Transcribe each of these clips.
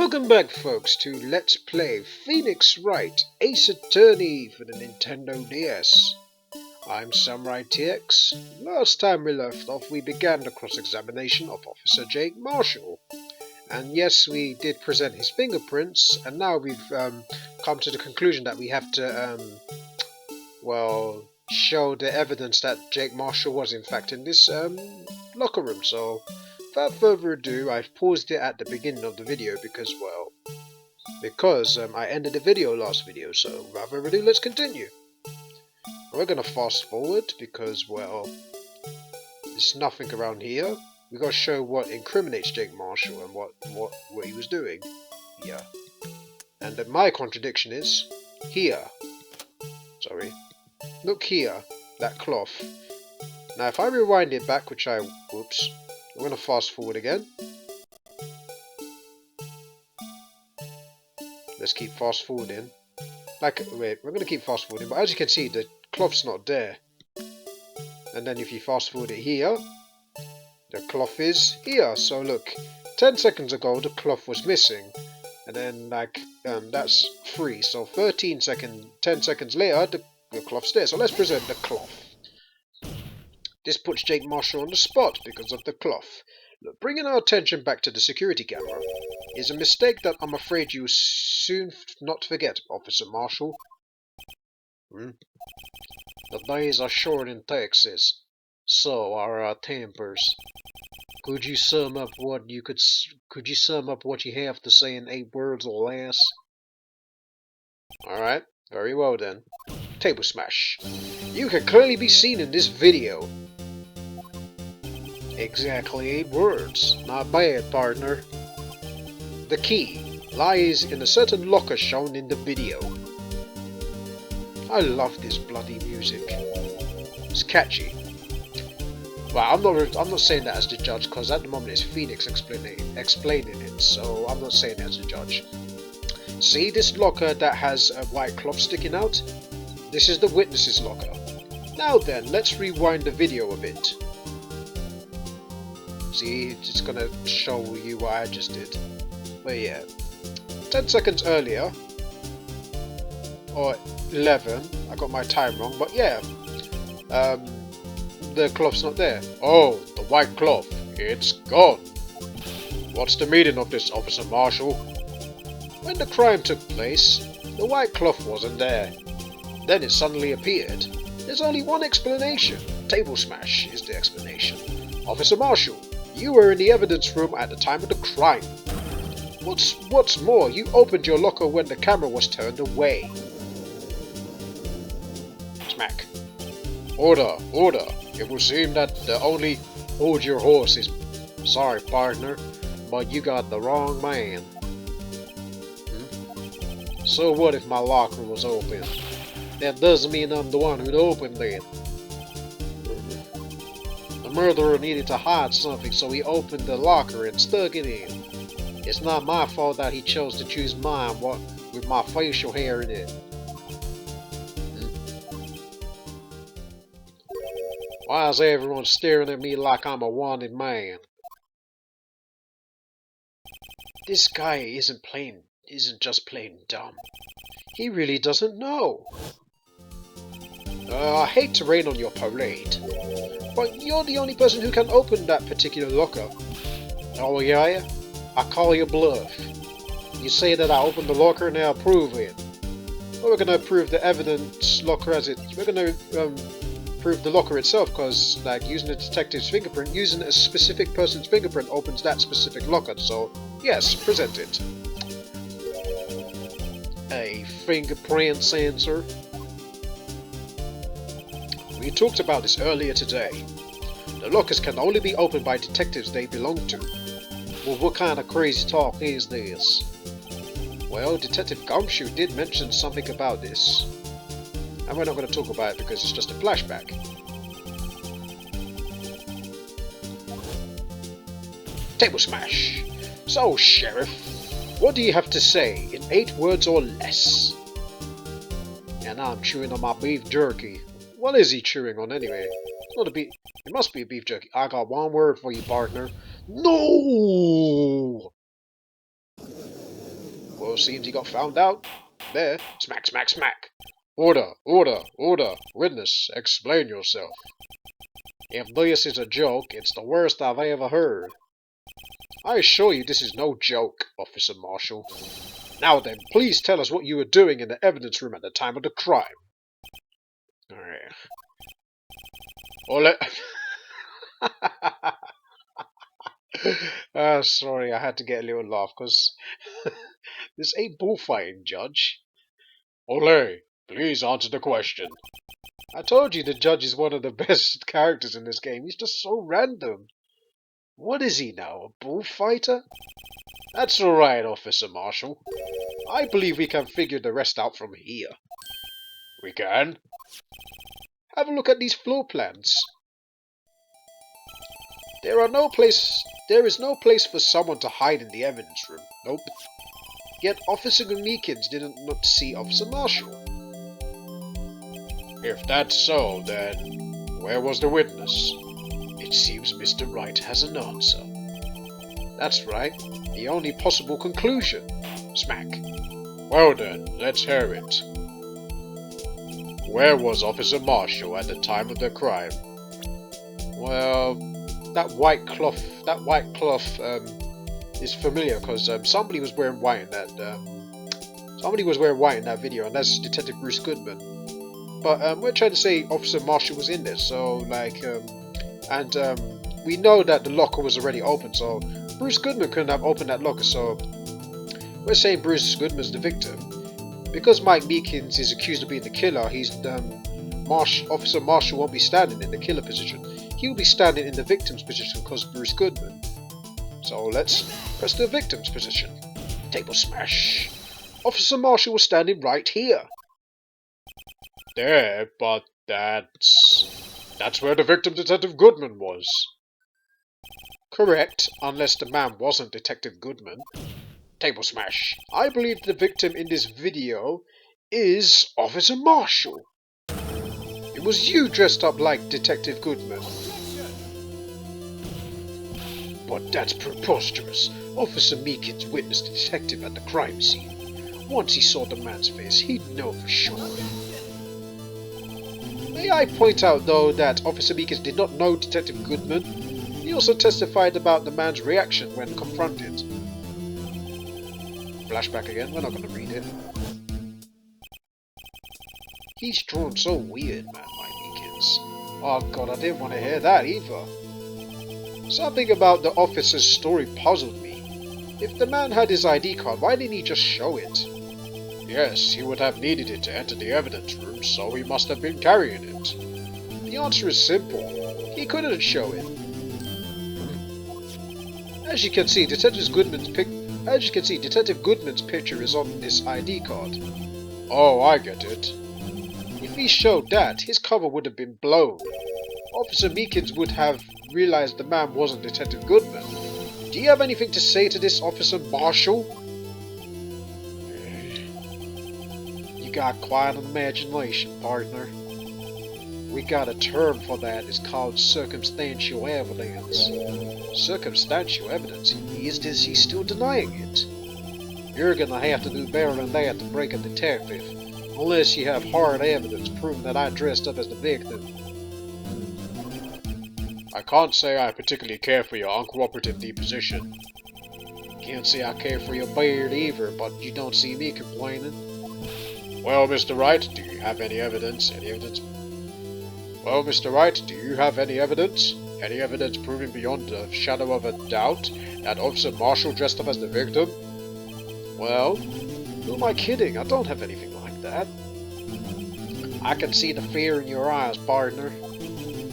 Welcome back, folks, to Let's Play Phoenix Wright Ace Attorney for the Nintendo DS. I'm SamuraiT-X. Last time we left off, we began the cross-examination of Officer Jake Marshall. And yes, we did present his fingerprints, and now we've come to the conclusion that we have to, show the evidence that Jake Marshall was in fact in this locker room. So, without further ado, I've paused it at the beginning of the video because I ended the video last video, so without further ado, let's continue. We're gonna fast forward because, well, there's nothing around here. We gotta show what incriminates Jake Marshall and what he was doing here. And then my contradiction is here. Sorry. Look here, that cloth. Now if I rewind it back, whoops, I'm gonna fast forward again. Let's keep fast forwarding. We're gonna keep fast forwarding, but as you can see, the cloth's not there. And then if you fast forward it here, the cloth is here. So look, 10 seconds ago the cloth was missing, and then that's 3. So 10 seconds later, the cloth's there. So let's present the cloth. This puts Jake Marshall on the spot because of the cloth. Look, bringing our attention back to the security camera is a mistake that I'm afraid you soon not forget, Officer Marshall. The days are short in Texas. So are our tempers. Could you sum up what you have to say in 8 words or less? Alright, very well then. Table smash. You can clearly be seen in this video. Exactly 8 words. Not bad, partner. The key lies in a certain locker shown in the video. I love this bloody music. It's catchy. Well, I'm not saying that as the judge, because at the moment it's Phoenix explaining it, so I'm not saying that as the judge. See this locker that has a white cloth sticking out? This is the witness's locker. Now then, let's rewind the video a bit. See, it's gonna show you what I just did. But yeah, 10 seconds earlier, or 11, I got my time wrong, but yeah, the cloth's not there. Oh, the white cloth, it's gone. What's the meaning of this, Officer Marshall? When the crime took place, the white cloth wasn't there. Then it suddenly appeared. There's only one explanation. Table smash is the explanation. Officer Marshall, you were in the evidence room at the time of the crime. What's more, you opened your locker when the camera was turned away. Smack. Order, order. It will seem that the only hold your horses. Sorry, partner, but you got the wrong man. So what if my locker was open? That doesn't mean I'm the one who opened it. The murderer needed to hide something, so he opened the locker and stuck it in. It's not my fault that he chose to choose mine with my facial hair in it. Why is everyone staring at me like I'm a wanted man? This guy isn't just plain dumb. He really doesn't know. I hate to rain on your parade, but you're the only person who can open that particular locker. Oh yeah? I call your bluff. You say that I opened the locker and I'll prove it. Well, we're gonna prove the evidence locker we're gonna prove the locker itself, because using a detective's fingerprint, using a specific person's fingerprint opens that specific locker, so yes, present it. A fingerprint sensor. We talked about this earlier today. The lockers can only be opened by detectives they belong to. Well, what kind of crazy talk is this? Well, Detective Gumshoe did mention something about this. And we're not going to talk about it because it's just a flashback. Table smash. So, Sheriff, what do you have to say in 8 words or less? And I'm chewing on my beef jerky. What is he chewing on anyway? It's not a beef. It must be a beef jerky. I got one word for you, partner. No! so seems he got found out. There. Smack, smack, smack. Order, order, order. Witness, explain yourself. If this is a joke, it's the worst I've ever heard. I assure you this is no joke, Officer Marshall. Now then, please tell us what you were doing in the evidence room at the time of the crime. Alright. Sorry, I had to get a little laugh, because this ain't bullfighting, Judge. Ole, please answer the question. I told you the Judge is one of the best characters in this game. He's just so random. What is he now, a bullfighter? That's alright, Officer Marshall. I believe we can figure the rest out from here. We can? Have a look at these floor plans. There is no place for someone to hide in the evidence room. Nope. Yet Officer Meekins didn't not see Officer Marshall. If that's so, then where was the witness? It seems Mr. Wright has an answer. That's right. The only possible conclusion. Smack. Well then, let's hear it. Where was Officer Marshall at the time of the crime? Well, that white cloth is familiar because somebody was wearing white in that. Somebody was wearing white in that video, and that's Detective Bruce Goodman. But we're trying to say Officer Marshall was in there, so like, we know that the locker was already open, so Bruce Goodman couldn't have opened that locker. So we're saying Bruce Goodman's the victim. Because Mike Meekins is accused of being the killer, Officer Marshall won't be standing in the killer position. He'll be standing in the victim's position because Bruce Goodman. So let's press the victim's position. Table smash. Officer Marshall was standing right here. There, but that's where the victim, Detective Goodman, was. Correct, unless the man wasn't Detective Goodman. Table smash. I believe the victim in this video is Officer Marshall. It was you dressed up like Detective Goodman. But that's preposterous. Officer Meekins witnessed the detective at the crime scene. Once he saw the man's face, he'd know for sure. May I point out, though, that Officer Meekins did not know Detective Goodman. He also testified about the man's reaction when confronted. Flashback again, we're not going to read it. He's drawn so weird, man, Mike Meekins. Oh god, I didn't want to hear that either. Something about the officer's story puzzled me. If the man had his ID card, why didn't he just show it? Yes, he would have needed it to enter the evidence room, so he must have been carrying it. The answer is simple. He couldn't show it. As you can see, Detective Goodman's picture is on this ID card. Oh, I get it. If he showed that, his cover would have been blown. Officer Meekins would have realized the man wasn't Detective Goodman. Do you have anything to say to this, Officer Marshall? You got quite an imagination, partner. We got a term for that. It's called circumstantial evidence. Circumstantial evidence? Is he still denying it? You're gonna have to do better than that to break a detective. Unless you have hard evidence proving that I dressed up as the victim. I can't say I particularly care for your uncooperative deposition. Can't say I care for your beard either, but you don't see me complaining. Well, Mr. Wright, do you have any evidence? Well, Mr. Wright, do you have any evidence? Any evidence proving beyond the shadow of a doubt that Officer Marshall dressed up as the victim? Well, who am I kidding? I don't have anything like that. I can see the fear in your eyes, partner.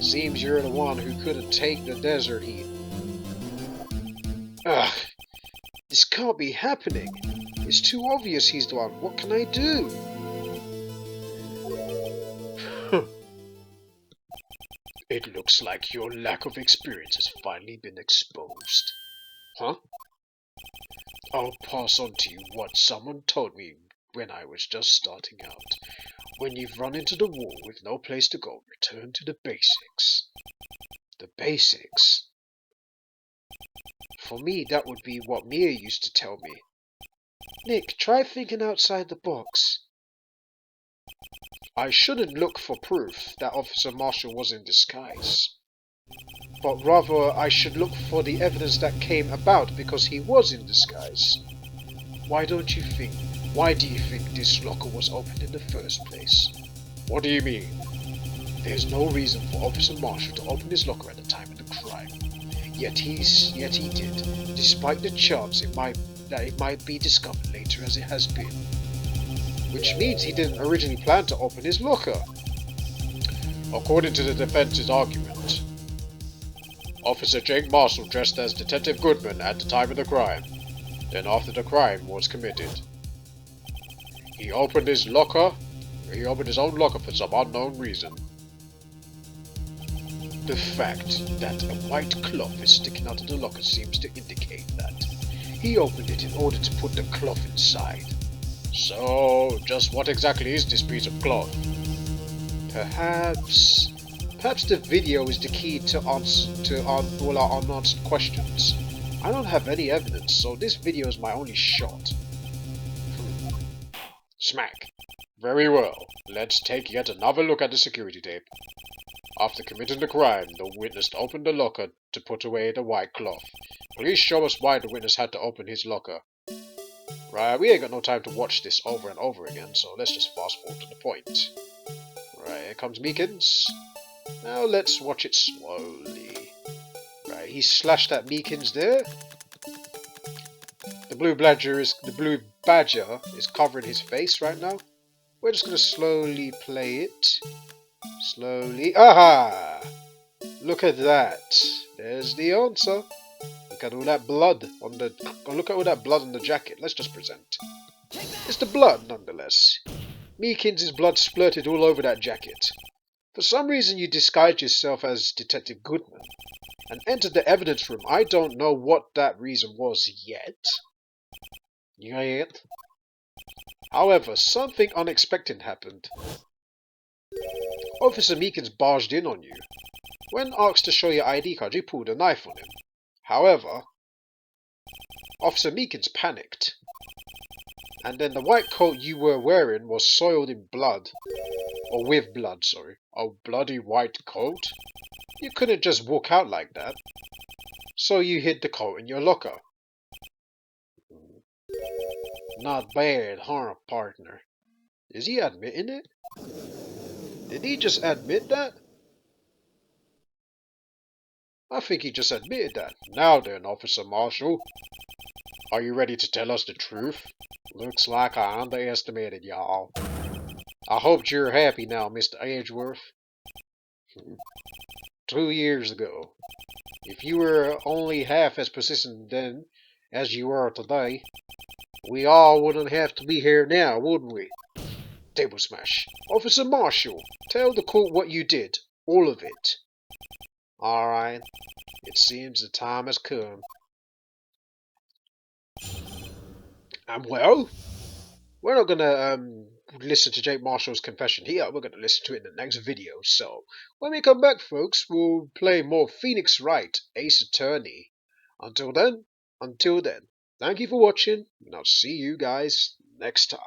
Seems you're the one who couldn't take the desert heat. Ugh, this can't be happening. It's too obvious he's the one. What can I do? It looks like your lack of experience has finally been exposed. Huh? I'll pass on to you what someone told me when I was just starting out. When you've run into the wall with no place to go, return to the basics. The basics? For me, that would be what Mia used to tell me. Nick, try thinking outside the box. I shouldn't look for proof that Officer Marshall was in disguise, but rather I should look for the evidence that came about because he was in disguise. Why do you think this locker was opened in the first place? What do you mean? There's no reason for Officer Marshall to open his locker at the time of the crime. Yet he did, despite the chance that it might be discovered later as it has been. Which means he didn't originally plan to open his locker. According to the defense's argument, Officer Jake Marshall dressed as Detective Goodman at the time of the crime. Then after the crime was committed, he opened his own locker for some unknown reason. The fact that a white cloth is sticking out of the locker seems to indicate that he opened it in order to put the cloth inside. So, just what exactly is this piece of cloth? Perhaps the video is the key to all our unanswered questions. I don't have any evidence, so this video is my only shot. Smack. Very well. Let's take yet another look at the security tape. After committing the crime, the witness opened the locker to put away the white cloth. Please show us why the witness had to open his locker. Right, we ain't got no time to watch this over and over again, so let's just fast forward to the point. Right, here comes Meekins. Now let's watch it slowly. Right, he slashed at Meekins there. The blue badger is covering his face right now. We're just gonna slowly play it. Slowly. Aha! Look at that. There's the answer. Look at all that blood on the jacket. Let's just present. It's the blood, nonetheless. Meekins' blood splurted all over that jacket. For some reason, you disguised yourself as Detective Goodman and entered the evidence room. I don't know what that reason was yet. However, something unexpected happened. Officer Meekins barged in on you. When asked to show your ID card, you pulled a knife on him. However, Officer Meekins panicked. And then the white coat you were wearing was soiled in blood. Or with blood, sorry. A bloody white coat? You couldn't just walk out like that. So you hid the coat in your locker. Not bad, huh, partner? Is he admitting it? Did he just admit that? I think he just admitted that. Now then, Officer Marshall. Are you ready to tell us the truth? Looks like I underestimated y'all. I hope you're happy now, Mr. Edgeworth. 2 years ago. If you were only half as persistent then as you are today, we all wouldn't have to be here now, wouldn't we? Table smash. Officer Marshall, tell the court what you did. All of it. Alright. It seems the time has come. And well, we're not gonna listen to Jake Marshall's confession here. We're gonna listen to it in the next video. So when we come back, folks, we'll play more Phoenix Wright, Ace Attorney. Until then, thank you for watching, and I'll see you guys next time.